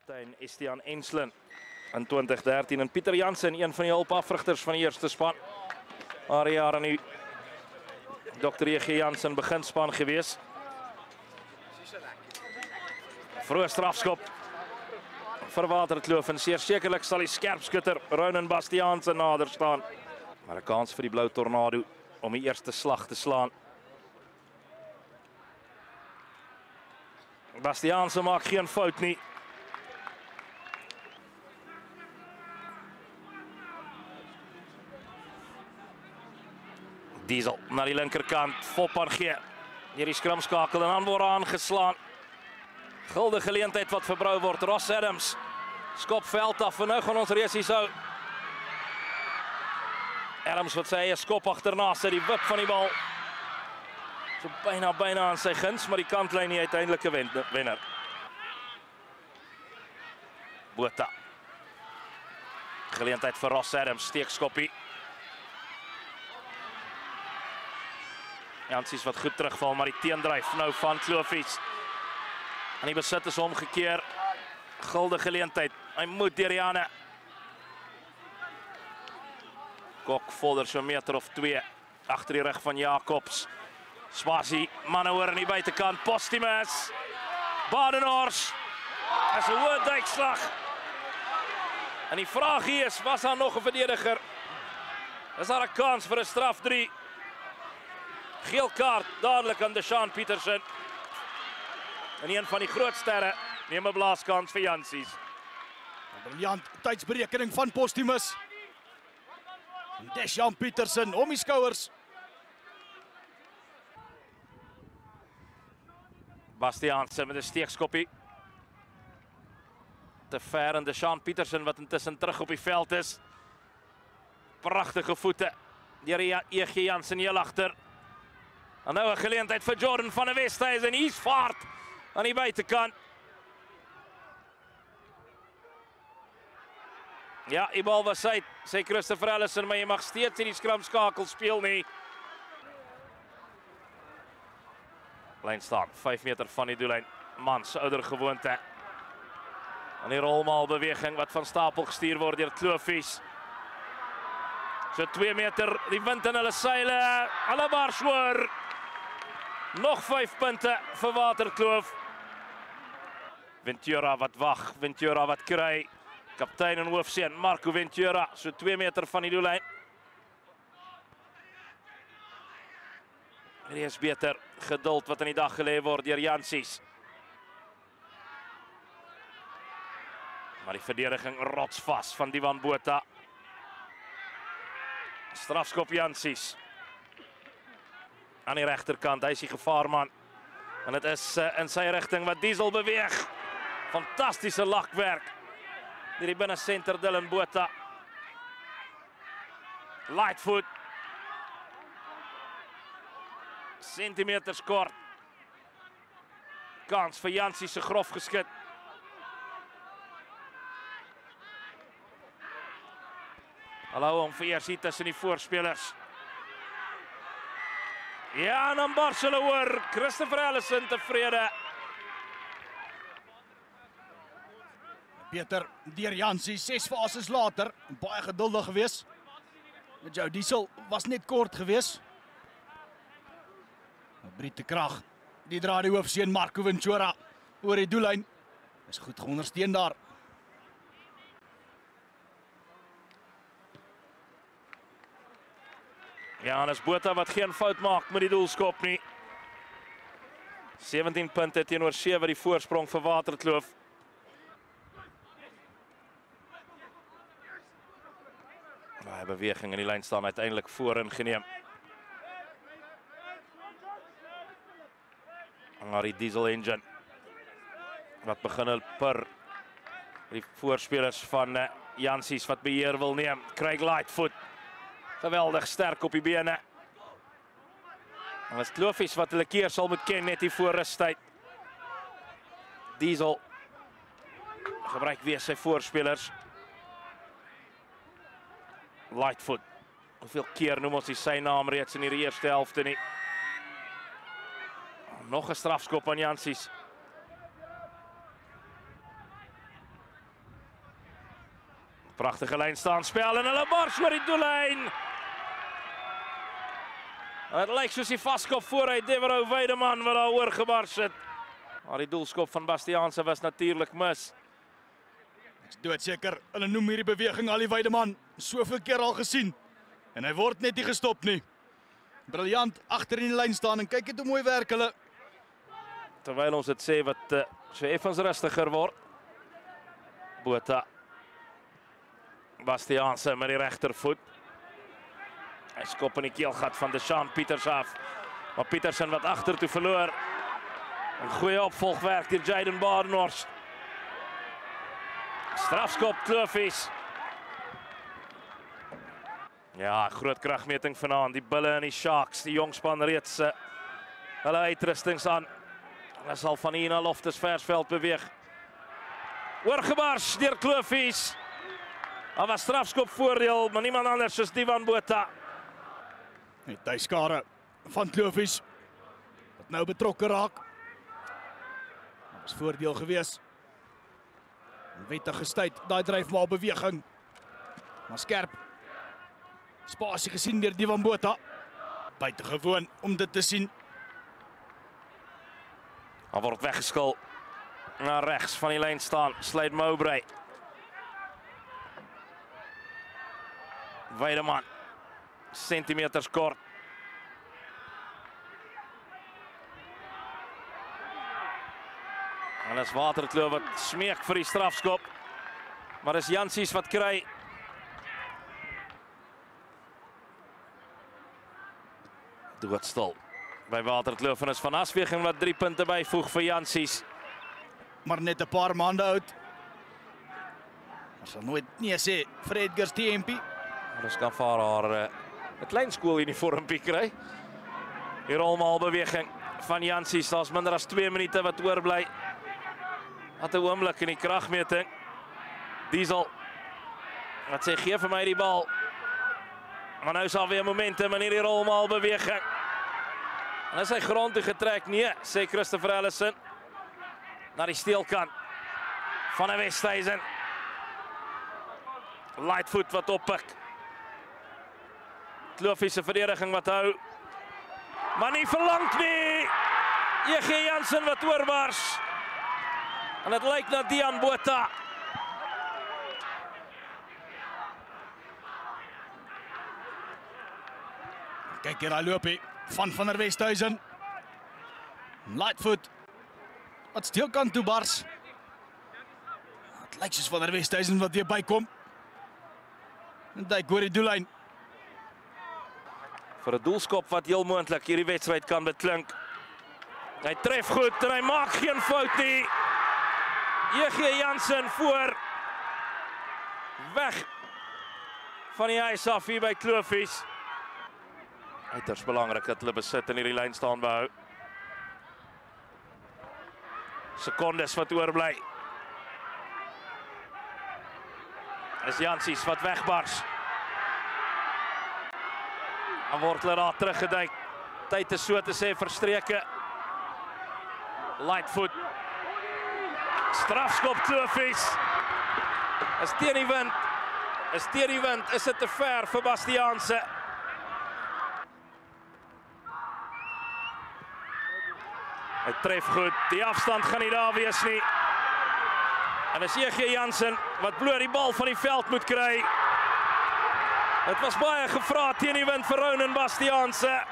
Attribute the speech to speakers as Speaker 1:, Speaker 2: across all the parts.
Speaker 1: Kaptein Estiaan Enslin in 2013 en Pieter Jansen, een van die hulpafrigters van die eerste span. Jare nu Dr. E.G. Jansen beginspan gewees. Vroege strafskop vir Waterkloof en sekerlik sal die skerpskutter Ronan Bastiaanse nader staan. Maar 'n kans vir die Blou Tornado om die eerste slag te slaan. Bastiaanse maak geen fout nie. Diesel na die linkerkant, Foppan gee hier die skramskakel en dan word aangeslaan. Gulde geleentheid wat verbrou word. Ross Adams skop veld af en nou gaan ons reis hier so. Adams wat sy eie skop agterna sit, die wip van die bal. So byna aan sy guns, maar die kantlyn nie uiteindelik 'n wenner. Botha. Geleentheid vir Ross Adams, steekskoppie. Jansies wat goed terugval, maar die teendryf nou van Klofies. En die besit is omgekeer. Gulde geleentheid. Hy moet deur Janne. Kok volder so 'n meter of 2 agter die rug van Jacobs. Spasie, manne oor aan die buitekant. Postumus. Badenhorst. As 'n hoë duikslag. En die vraag hier is, was daar nog 'n verdediger? Is daar 'n kans vir 'n straf 3? Geel kaart dadelik aan Deshaun Petersen. En een van die groot sterre neem 'n blaaskans vir Jansies.
Speaker 2: 'n Briljant tydsberekening van Postumus. Deshaun Petersen om die skouers.
Speaker 1: Bastiaanse met 'n steekskoppie. Te ver en Deshaun Petersen wat intussen terug op die veld is. Pragtige voete deur E.G. Jansen heel agter. En nou 'n geleentheid vir Jordan van der Westhuizen en hier's vaart aan die buitekant. Ja, die bal was uit, sê Christopher Allison, maar jy mag steeds in die skramskakel speel nie. Lyn staan, 5 meter van die doellyn. Mans, ouder gewoonte. En die rolmaal beweging wat van stapel gestuur word deur Klofies. So 2 meter, die wind in hulle seile. Hulle bars hoor. Nog 5 punte vir Waterkloof. Ventura wat wag, Ventura wat kry. Kaptein en hoofseun Marco Ventura, so 2 meter van die doellyn. Er is beter geduld wat in die dag gelê word deur Jansies. Maar die verdediging rotsvas van Diwan Botha. Strafskop Jansies. Aan die regterkant, hy is die gevaarman. En dit is in sy rigting wat Diesel beweeg. Fantastiese lakwerk. Deur die binnesenter Dylan Botha. Lightfoot. Centimeters kort. Kans vir Jansies se grof geskit. Hallo om vir eers hier tussen die voorspelers. Ja, en dan bars hulle oor. Christopher Allison tevrede.
Speaker 2: Beter deur Jansies, 6 fases later, baie geduldig gewees. Met jou Diesel was net kort gewees. Brite krag. Die dra die hoofseun Marco Ventura oor die doellyn. Is goed geondersteun daar.
Speaker 1: Ja, en is Botha wat geen fout maak met die doelskop nie. 17 punte teenoor 7 die voorsprong vir Waterkloof. Baie beweging in die lyn staan uiteindelik voorin geneem. Maar die diesel engine wat begin per die voorspelers van Jansies wat beheer wil neem. Craig Lightfoot. Geweldig sterk op die bene. En as Klofies wat hulle keer sal moet ken net hier voor rustyd. Diesel gebruik weer sy voorspelers. Lightfoot. Hoeveel keer noem ons die sy naam reeds in die eerste helfte nie. Nog 'n strafskop aan Jansies. Pragtige lyn staan spel en hulle bars oor die doellyn. Het lyk soos die vaskop vooruit Devereux Weideman wat daar oorgebars het. Maar die doelskop van Bastiaanse was natuurlik mis.
Speaker 2: Ek's doodseker, hulle noem hierdie beweging Ali Weideman. Soveel keer al gesien. En hy word net nie gestop nie. Briljant agter in die lyn staan en kyk net hoe mooi werk hulle.
Speaker 1: Terwyl ons dit sê wat so effens rustiger word. Botha. Bastiaanse met die regtervoet. Hy skop in die keelgat van Deshaun Pieters af. Maar Pietersen wat agtertoe verloor. 'n goeie opvolgwerk deur Jayden Badenhorst. Strafskop Kloofhuis. Ja, groot kragmeting vanaand. Die Bulle en die Sharks, die jong span reeds hulle uitrustings aan. Hulle sal van hier na Loftus Versveld beweeg. Oorgebars deur Kloofhuis. Daar was strafskop voordeel, maar niemand anders as Divan Botha.
Speaker 2: Net hy skare van Kloofhuis wat nou betrokke raak. Dat was voordeel gewees. Wettig gestuit, daai dryfmaal beweging. Maar skerp. Spasie gesien deur Divan Botha. Buitengewoon om dit te sien.
Speaker 1: Hij wordt weggeskil naar rechts van die lijn staan. Slade Mowbray. Weideman. Centimeters kort. En dat is Waterkloof wat smeekt voor die strafskop. Maar dat is Jansies wat krijgt. Doodstil bij Waterkloof en is Van Aswegen wat 3 punten bijvoegt voor Jansies.
Speaker 2: Maar net 'n paar maande oud. Maar sal nooit nie sê vir Edgar TMP.
Speaker 1: Dus kan voor haar een klein schooluniformpie krijgen. Hier allemaal beweging van Jansies. Dat is minder dan 2 minuten wat oorbly. Wat 'n oomblik in die krachtmeting. Diesel. Wat sê, geef vir my die bal. Maar nou is alweer momentum en hierdie rolmaal beweging. En is hy grond toe getrek? Nee, sê Christopher Ellison. Naar die steelkant van 'n Westhuizen. Lightfoot wat oppik. Kloofhuis se verdediging wat hou. Maar nie verlang nie. J.G. Jansen wat oorbars. En het lyk na Divan Botha.
Speaker 2: Kyk hier daai loopie van der Westhuizen. Lightfoot wat steelkant toe bars. Het lyk soos van der Westhuizen wat weer bykom. En hy gooi die doellyn.
Speaker 1: Vir 'n doelskop wat heel moontlik hierdie wedstryd kan beklink. Hy tref goed en hy maak geen fout nie. J.G. Jansen voor. Weg van die ys af hier by Kloofhuis. Uiters belangrik dat hulle besit in hierdie lyn staan behou. Sekondes wat oorbly. Is Jansies wat wegbars. Dan word hulle daar teruggeduik. Tyd is so te sê verstreke. Lightfoot. Strafskop Kloofhuis. Is teen die wind. Is teen die wind. Is dit te ver vir Bastiaanse? Hy tref goed. Die afstand gaan nie daar wees nie. En is J.G. Jansen wat bloot die bal van die veld moet kry. Het was baie gevra teen die wind vir Ronan Bastiaanse.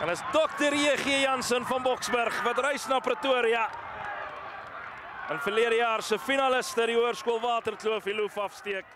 Speaker 1: En is Dr. J.G. Jansen van Boksburg wat reis na Pretoria. En verlede jaar se finaliste die Hoërskool Waterkloof die loef afsteek.